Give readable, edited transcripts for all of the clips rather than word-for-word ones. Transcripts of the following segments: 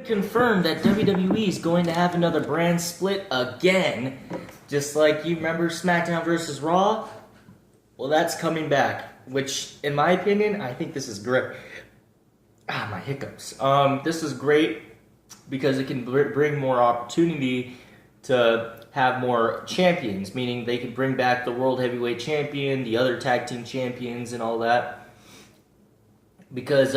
Confirmed that WWE is going to have another brand split again, just like you remember Smackdown vs Raw. Well, that's coming back, which, in my opinion, I think this is great. My hiccups. This is great because it can bring more opportunity to have more champions, meaning they can bring back the World Heavyweight Champion, the other tag team champions, and all that. Because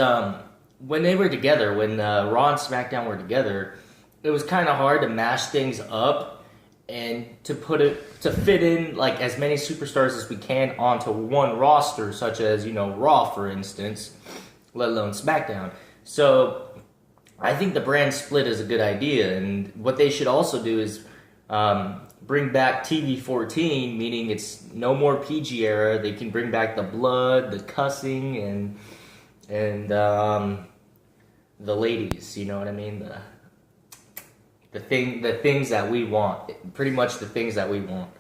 when they were together, when Raw and SmackDown were together, it was kind of hard to mash things up and to fit in like as many superstars as we can onto one roster, such as Raw, for instance, let alone SmackDown. So I think the brand split is a good idea, and what they should also do is bring back TV-14, meaning it's no more PG era. They can bring back the blood, the cussing, and the ladies, you know what I mean? The things that we want, pretty much the things that we want.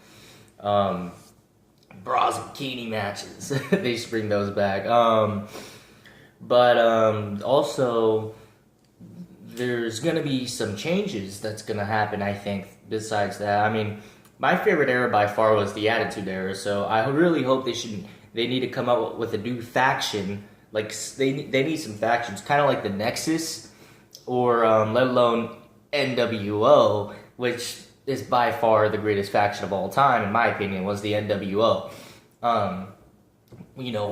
Bras and bikini matches, they should bring those back. But also, there's gonna be some changes that's gonna happen, I think. Besides that, I mean, my favorite era by far was the Attitude Era. So I really hope they need to come up with a new faction. Like they need some factions, kind of like the Nexus, or let alone NWO, which is by far the greatest faction of all time, in my opinion, was the NWO.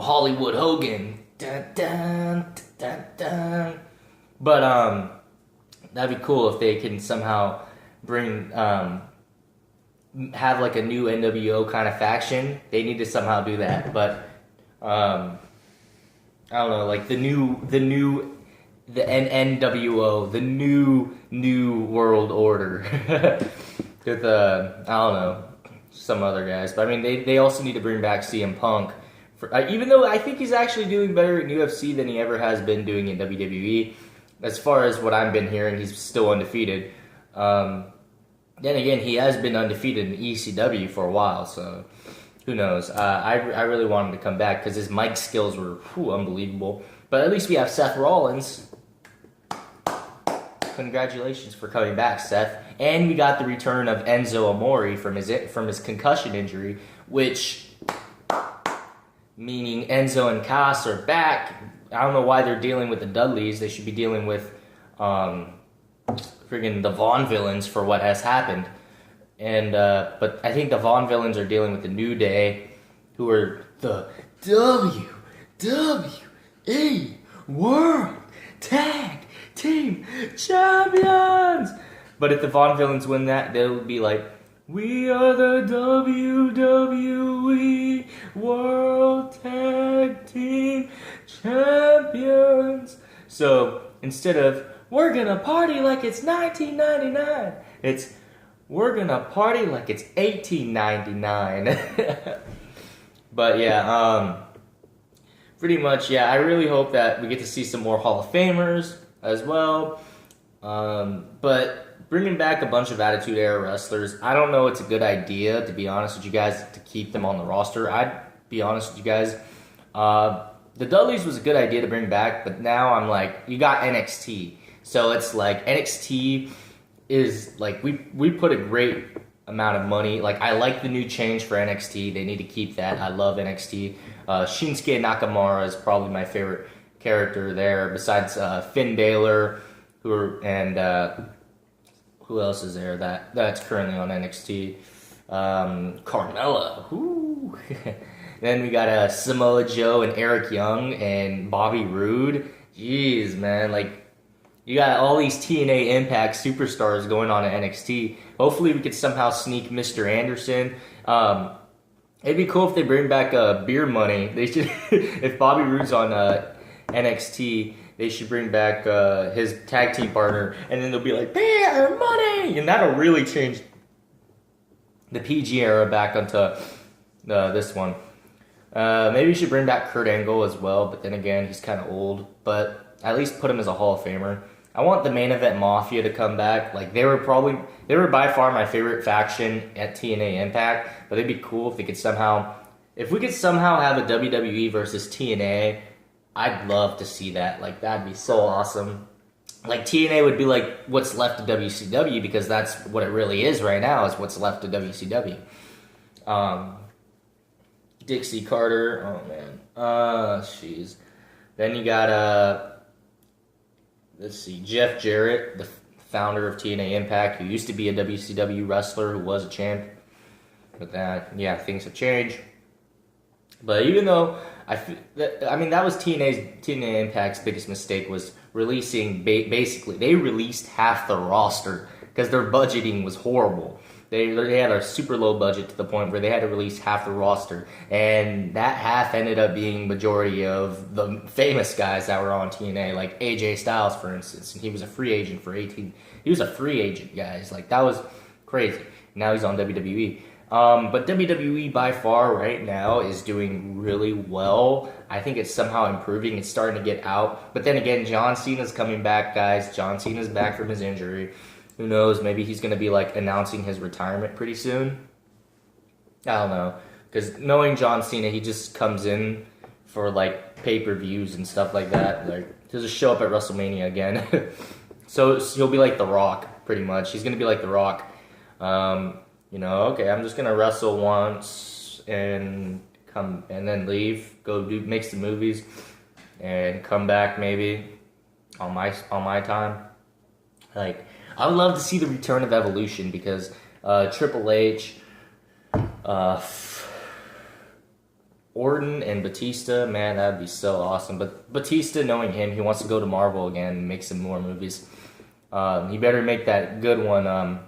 Hollywood Hogan, dun, dun, dun, dun. But that'd be cool if they can somehow bring have like a new NWO kind of faction. They need to somehow do that, but I don't know, like the NWO, the new world order with I don't know, some other guys. But I mean, they also need to bring back CM Punk, even though I think he's actually doing better in UFC than he ever has been doing in WWE. As far as what I've been hearing, he's still undefeated. Then again, he has been undefeated in ECW for a while, so who knows? I really want him to come back because his mic skills were unbelievable. But at least we have Seth Rollins. Congratulations for coming back, Seth. And we got the return of Enzo Amore from his concussion injury, which, meaning Enzo and Cass are back. I don't know why they're dealing with the Dudleys. They should be dealing with friggin' the Vaughn villains for what has happened. And but I think the Vaughn villains are dealing with the New Day, who are the WWE World Tag Team Champions. But if the Vaughn villains win that, they'll be like, we are the WWE World Tag Team Champions. So instead of, we're gonna party like it's 1999, it's, we're gonna party like it's 1899. But yeah, pretty much, yeah, I really hope that we get to see some more Hall of Famers as well. But bringing back a bunch of Attitude Era wrestlers, I don't know it's a good idea, to be honest with you guys, to keep them on the roster. I'd be honest with you guys. The Dudleys was a good idea to bring back, but now I'm like, you got NXT. So it's like, NXT is like, we put a great amount of money. Like, I like the new change for NXT. They need to keep that. I love NXT. Shinsuke Nakamura is probably my favorite character there, besides Finn Balor, who else is there that's currently on NXT? Carmella. Whoo. Then we got Samoa Joe and Eric Young and Bobby Roode. Jeez, man, like, you got all these TNA Impact superstars going on at NXT. Hopefully we could somehow sneak Mr. Anderson. It'd be cool if they bring back Beer Money. They should, if Bobby Roode's on NXT, they should bring back his tag team partner, and then they'll be like, Beer Money! And that'll really change the PG era back onto this one. Maybe you should bring back Kurt Angle as well, but then again, he's kind of old. But at least put him as a Hall of Famer. I want the Main Event Mafia to come back. Like, they were by far my favorite faction at TNA Impact, but it'd be cool if we could somehow have a WWE versus TNA. I'd love to see that. Like, that'd be so awesome. like TNA would be like what's left of WCW, because that's what it really is right now, is what's left of WCW. Dixie Carter, oh man, jeez. Then you got let's see, Jeff Jarrett, the founder of TNA Impact, who used to be a WCW wrestler, who was a champ. But that, yeah, things have changed. But even though that was TNA Impact's biggest mistake, was releasing basically they released half the roster because their budgeting was horrible. They had a super low budget to the point where they had to release half the roster, and that half ended up being majority of the famous guys that were on TNA, like AJ Styles, for instance, and he was a free agent for 18. He was a free agent, guys. Like, that was crazy. Now he's on WWE. But WWE by far right now is doing really well. I think it's somehow improving. It's starting to get out. But then again, John Cena's coming back, guys. John Cena's back from his injury. Who knows? Maybe he's going to be like announcing his retirement pretty soon. I don't know. Because knowing John Cena, he just comes in for like pay-per-views and stuff like that. Like, he'll just show up at WrestleMania again. So he'll be like The Rock, pretty much. He's going to be like The Rock. Okay, I'm just gonna wrestle once and come and then leave, make some movies, and come back maybe on my time. Like, I would love to see the return of Evolution, because Triple H, Orton and Batista, man, that'd be so awesome. But Batista, knowing him, he wants to go to Marvel again and make some more movies. He better make that good one.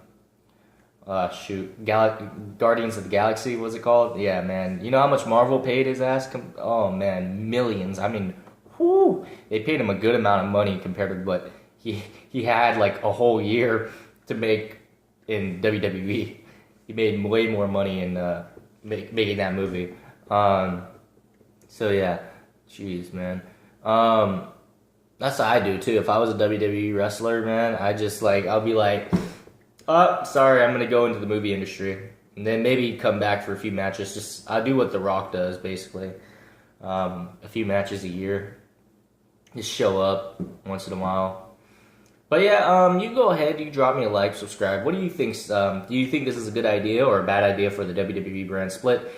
Guardians of the Galaxy, was it called? Yeah, man. You know how much Marvel paid his ass? Oh, man, millions. I mean, whoo! They paid him a good amount of money compared to what he had like a whole year to make in WWE. He made way more money in making that movie. So yeah, jeez, man. That's what I do too. If I was a WWE wrestler, man, I'll be like, oh, sorry, I'm going to go into the movie industry. And then maybe come back for a few matches. I'll do what The Rock does, basically. A few matches a year. Just show up once in a while. But yeah, you go ahead, you drop me a like, subscribe. What do you think? Do you think this is a good idea or a bad idea for the WWE Brand Split?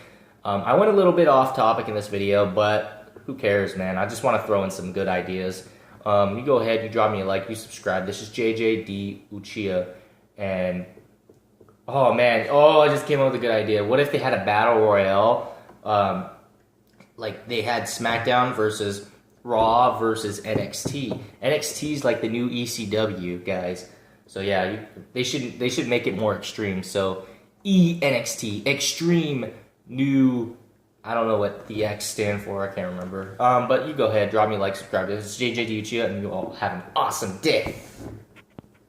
I went a little bit off topic in this video, but who cares, man? I just want to throw in some good ideas. You go ahead, you drop me a like, you subscribe. This is JJD Uchiha. And I just came up with a good idea. What if they had a battle royale? Like they had Smackdown versus Raw versus NXT. NXT's like the new ECW, guys. So yeah, they should make it more extreme. So ENXT, extreme new. I don't know what the X stand for. I can't remember. But you go ahead, drop me a like, subscribe. This is JJ Uchiha, and you all have an awesome day.